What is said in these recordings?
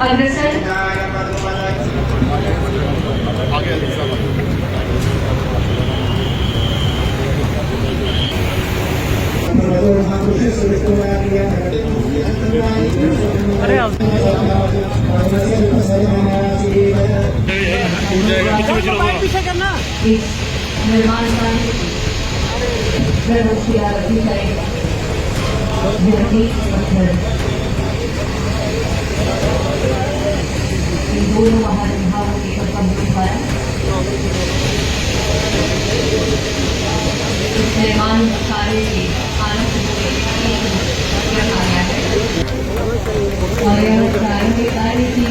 अग्रसर इस निर्माण कार्य दोनों महानुभावों के कर्तव्यों द्वारा इस निर्माण कार्य के आनंद रखा गया है और यह प्रारंभिक कार्य की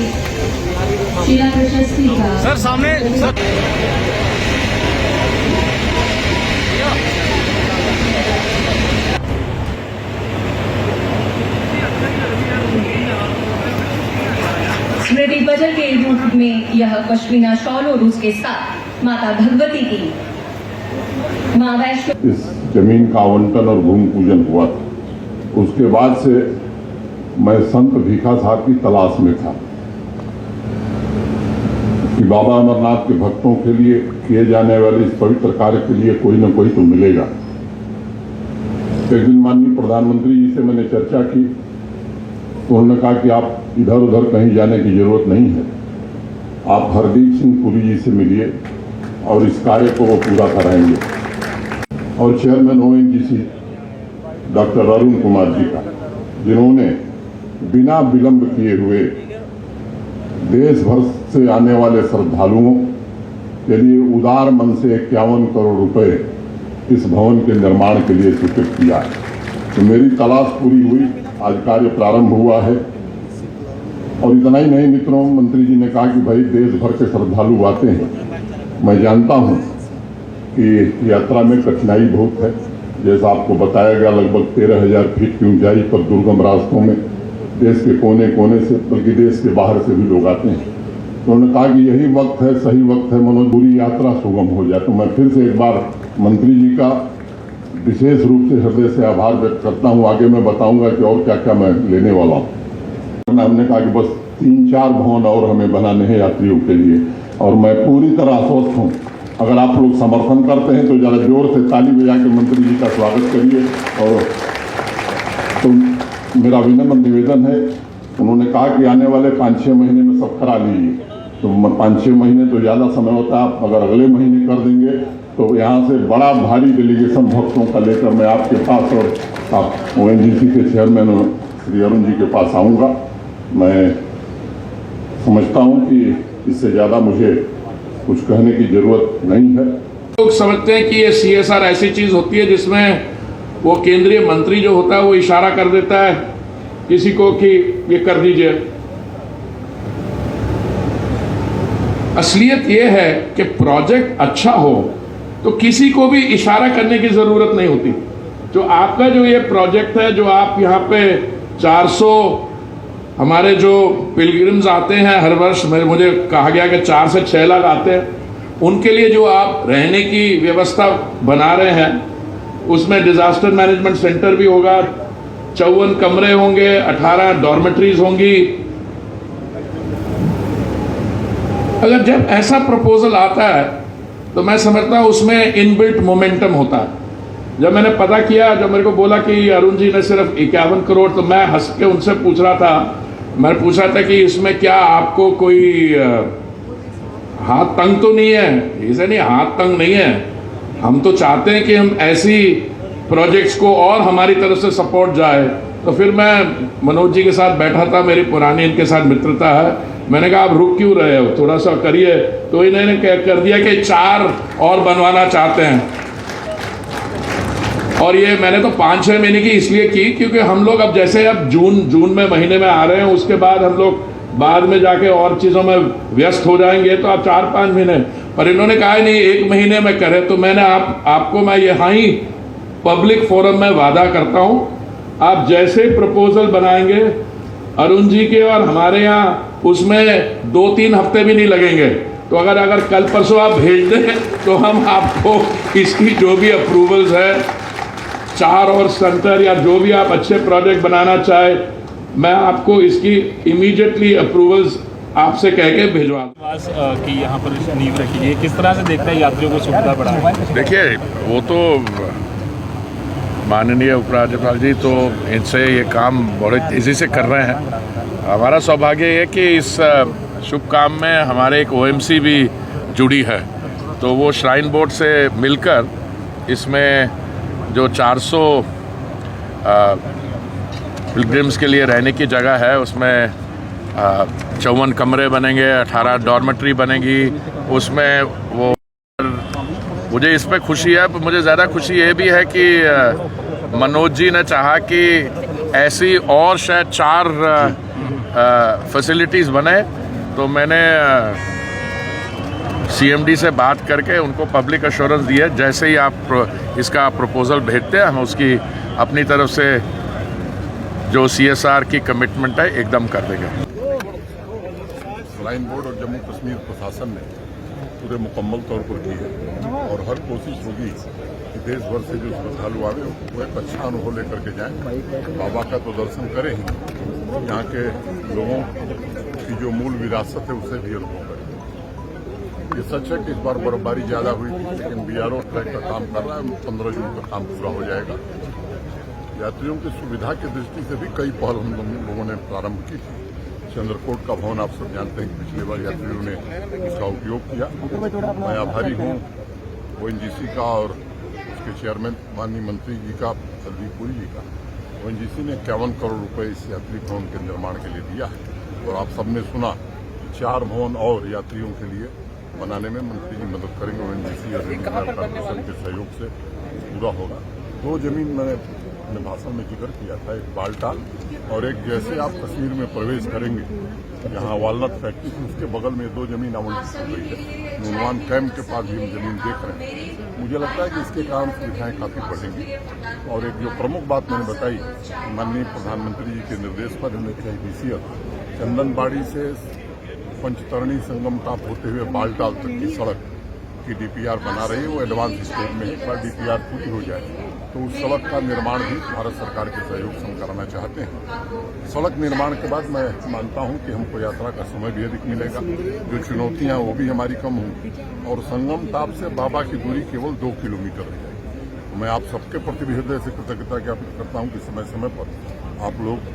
शिला प्रशस्ति का सर सामने सर स्मृति बजल के रूप में यह पश्मीना शॉल और उसके साथ माता भगवती की मां वैष्णो इस जमीन का आवंटन और भूमि पूजन हुआ था। उसके बाद से मैं संत भीखा साहब की तलाश में था कि बाबा अमरनाथ के भक्तों के लिए किए जाने वाले इस पवित्र कार्य के लिए कोई न कोई तो मिलेगा। एक दिन माननीय प्रधानमंत्री जी से मैंने चर्चा की तो उन्होंने कहा कि आप इधर उधर कहीं जाने की जरूरत नहीं है, आप हरदीप सिंह पुरी जी से मिलिए और इस कार्य को वो पूरा कराएंगे। और chairman ONGC doctor Arun Kumar ji का, जिन्होंने बिना विलंब किए हुए देश भर से आने वाले श्रद्धालुओं के लिए उदार मन से 51 करोड़ रुपए इस भवन के निर्माण के लिए स्वीकृत किया है। तो मेरी तलाश पूरी हुई, आज कार्य प्रारंभ हुआ है। और इतना ही नहीं मित्रों, मंत्री जी ने कहा कि भाई देश भर के श्रद्धालु आते हैं। मैं जानता हूं कि यात्रा में कठिनाई बहुत है, जैसा आपको बताया गया लगभग 13,000 फीट की ऊंचाई पर दुर्गम रास्तों में देश के कोने कोने से बल्कि देश के बाहर से भी लोग आते हैं। तो उन्होंने कहा कि यही वक्त है, सही वक्त है मनोज, पूरी यात्रा सुगम हो जाए। तो मैं फिर से एक बार मंत्री जी का विशेष रूप से हृदय से आभार व्यक्त करता हूँ। आगे मैं बताऊंगा कि और क्या क्या मैं लेने वाला हूँ। हमने कहा कि बस 3-4 भवन और हमें बनाने हैं यात्रियों के लिए, और मैं पूरी तरह आश्वस्त हूँ। अगर आप लोग समर्थन करते हैं तो जरा जोर से ताली बजा के मंत्री जी का स्वागत करिए। और तो मेरा विनम्र निवेदन है, उन्होंने कहा कि आने वाले 5-6 महीने में सब करा लीजिए। तो 5-6 महीने तो ज़्यादा समय होता है, आप अगर अगले महीने कर देंगे तो यहाँ से बड़ा भारी डेलीगेशन भक्तों का लेकर मैं आपके पास और आप ONGC के चेयरमैन श्री अरुण जी के पास आऊँगा। मैं समझता हूँ कि इससे ज़्यादा मुझे कुछ कहने की जरूरत नहीं है। लोग समझते हैं कि ये CSR ऐसी चीज़ होती है जिसमें वो केंद्रीय मंत्री जो होता है वो इशारा कर देता है किसी को कि ये कर दीजिए। असलियत ये है कि प्रोजेक्ट अच्छा हो तो किसी को भी इशारा करने की ज़रूरत नहीं होती। जो आपका जो ये प्रोजेक्ट है, जो आप यहाँ पे 400 हमारे जो पिलग्रिम्स आते हैं हर वर्ष, मुझे कहा गया कि 4 से 6 लाख आते हैं, उनके लिए जो आप रहने की व्यवस्था बना रहे हैं, उसमें डिजास्टर मैनेजमेंट सेंटर भी होगा, 54 कमरे होंगे, 18 डॉर्मेटरीज होंगी। अगर जब ऐसा प्रपोजल आता है तो मैं समझता हूँ उसमें इनबिल्ट मोमेंटम होता है। जब मैंने पता किया, जब मेरे को बोला कि अरुण जी ने सिर्फ 51 करोड़, तो मैं हंस के उनसे पूछ रहा था, मैंने पूछा था कि इसमें क्या आपको कोई हाथ तंग तो नहीं है? इसे नहीं, हाथ तंग नहीं है। हम तो चाहते हैं कि हम ऐसी प्रोजेक्ट्स को और हमारी तरफ से सपोर्ट जाए। तो फिर मैं मनोज जी के साथ बैठा था, मेरी पुरानी इनके साथ मित्रता है। मैंने कहा आप रुक क्यों रहे हो, थोड़ा सा करिए। तो इन्होंने कर दिया कि 4 और बनवाना चाहते हैं। और ये मैंने तो 5-6 महीने की इसलिए की क्योंकि हम लोग अब जैसे अब जून में महीने में आ रहे हैं, उसके बाद हम लोग बाद में जाके और चीज़ों में व्यस्त हो जाएंगे, तो आप 4-5 महीने। पर इन्होंने कहा नहीं 1 महीने में करें। तो मैंने आपको मैं यहाँ ही पब्लिक फोरम में वादा करता हूँ, आप जैसे प्रपोजल बनाएंगे अरुण जी के और हमारे यहाँ, उसमें 2-3 हफ्ते भी नहीं लगेंगे। तो अगर कल परसों आप भेज दें तो हम आपको इसकी जो भी अप्रूवल्स है, 4 और सेंटर या जो भी आप अच्छे प्रोजेक्ट बनाना चाहे, मैं आपको इसकी इमीडिएटली अप्रूवल्स आपसे कह के भिजवा दूं। विश्वास की यहाँ पर नींव रखी है, किस तरह से देखते हैं यात्रियों को सुविधा बढ़ा? देखिए वो तो माननीय उपराज्यपाल जी तो इनसे ये काम बड़े तेज़ी से कर रहे हैं। हमारा सौभाग्य है कि इस शुभ काम में हमारे एक ओएमसी भी जुड़ी है, तो वो श्राइन बोर्ड से मिलकर इसमें जो 400 पिलग्रिम्स के लिए रहने की जगह है उसमें 54 कमरे बनेंगे, 18 डॉर्मेट्री बनेगी। उसमें वो मुझे इस पे खुशी है, मुझे ज़्यादा खुशी ये भी है कि मनोज जी ने चाहा कि ऐसी और शायद 4 फैसिलिटीज़ बने, तो मैंने सीएमडी से बात करके उनको पब्लिक एश्योरेंस दी है, जैसे ही आप इसका प्रपोजल भेजते हैं हम उसकी अपनी तरफ से जो CSR की कमिटमेंट है एकदम कर देंगे। श्राइन बोर्ड और जम्मू कश्मीर प्रशासन ने पूरे मुकम्मल तौर पर की है और हर कोशिश होगी कि देश भर से जो श्रद्धालु आए वो एक अच्छा अनुभव लेकर के जाएं, बाबा का तो दर्शन करें ही, यहाँ के लोगों की जो मूल विरासत है उसे भी अनुभव करें। ये सच है कि इस बार बर्फबारी ज़्यादा हुई थी, लेकिन BRO ट्रैक का काम कर रहा है, 15 जून का काम पूरा हो जाएगा। यात्रियों की सुविधा की दृष्टि से भी कई पहल हम लोगों ने प्रारंभ की थी। चंद्रकोट का भवन आप सब जानते हैं कि पिछले बार यात्रियों ने इसका उपयोग किया। मैं आभारी हूँ ONGC का और उसके चेयरमैन माननीय मंत्री जी का, हरदीप पुरी जी का। ONGC ने 51 करोड़ रुपए इस यात्री भवन के निर्माण के लिए दिया है और आप सबने सुना 4 भवन और यात्रियों के लिए बनाने में मंत्री जी मदद करेंगे। ONGC और रीजनल कॉर्पोरेशन के सहयोग से पूरा होगा। 2 जमीन मैंने अपने भाषण में जिक्र किया था, एक बाल्टाल और एक जैसे आप कश्मीर में प्रवेश करेंगे यहाँ वालनट फैक्ट्री उसके बगल में 2 जमीन आवंटित हो गई है। नुनवान कैंप के पास भी हम जमीन देख रहे हैं। मुझे लगता है कि इसके कारण सुविधाएं काफी बढ़ेंगी। और एक जो प्रमुख बात मैंने बताई, माननीय प्रधानमंत्री जी के निर्देश पर हमें KBCL चंदनबाड़ी से पंचतरणी संगम टाप होते हुए बालटाल तक की सड़क की DPR बना रही है। वो एडवांस स्टेज में एक बार DPR पूरी हो जाए तो उस सड़क का निर्माण भी भारत सरकार के सहयोग से हम कराना चाहते हैं। सड़क निर्माण के बाद मैं मानता हूं कि हमको यात्रा का समय भी अधिक मिलेगा, जो चुनौतियां वो भी हमारी कम होंगी और संगम ताप से बाबा की दूरी केवल 2 किलोमीटर रह जाएगी। तो मैं आप सबके प्रति भी हृदय से कृतज्ञता ज्ञापित करता हूं कि समय समय पर आप लोग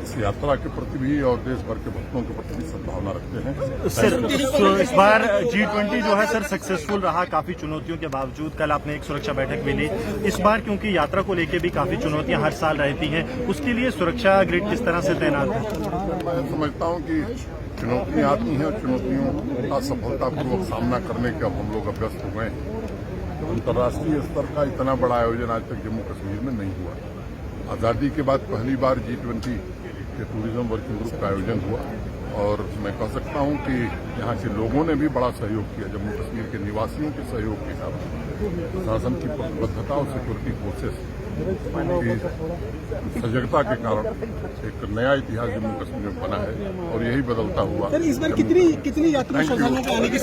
इस यात्रा के प्रति भी और देश भर के भक्तों के प्रति भी सद्भावना रखते हैं। सर इस बार G20 जो है सर सक्सेसफुल रहा, काफी चुनौतियों के बावजूद। कल आपने एक सुरक्षा बैठक भी ली। इस बार क्योंकि यात्रा को लेकर भी काफी चुनौतियां हर साल रहती हैं, उसके लिए सुरक्षा ग्रिड किस तरह से तैनात है? मैं समझता हूँ कि चुनौतियां आती हैं और चुनौतियों का सफलतापूर्वक सामना करने के अब हम लोग अभ्यस्त हो गए। अंतर्राष्ट्रीय स्तर का इतना बड़ा आयोजन आज तक जम्मू कश्मीर में नहीं हुआ। आज़ादी के बाद पहली बार G20 के टूरिज्म वर्किंग ग्रुप का आयोजन हुआ और मैं कह सकता हूं कि यहाँ के लोगों ने भी बड़ा सहयोग किया। जम्मू कश्मीर के निवासियों के सहयोग के साथ शासन की प्रतिबद्धता और सिक्योरिटी फोर्सेस की सजगता के कारण एक नया इतिहास जम्मू कश्मीर में बना है और यही बदलता हुआ। सर इस बार कितनी यात्री श्रद्धालुओं को आने की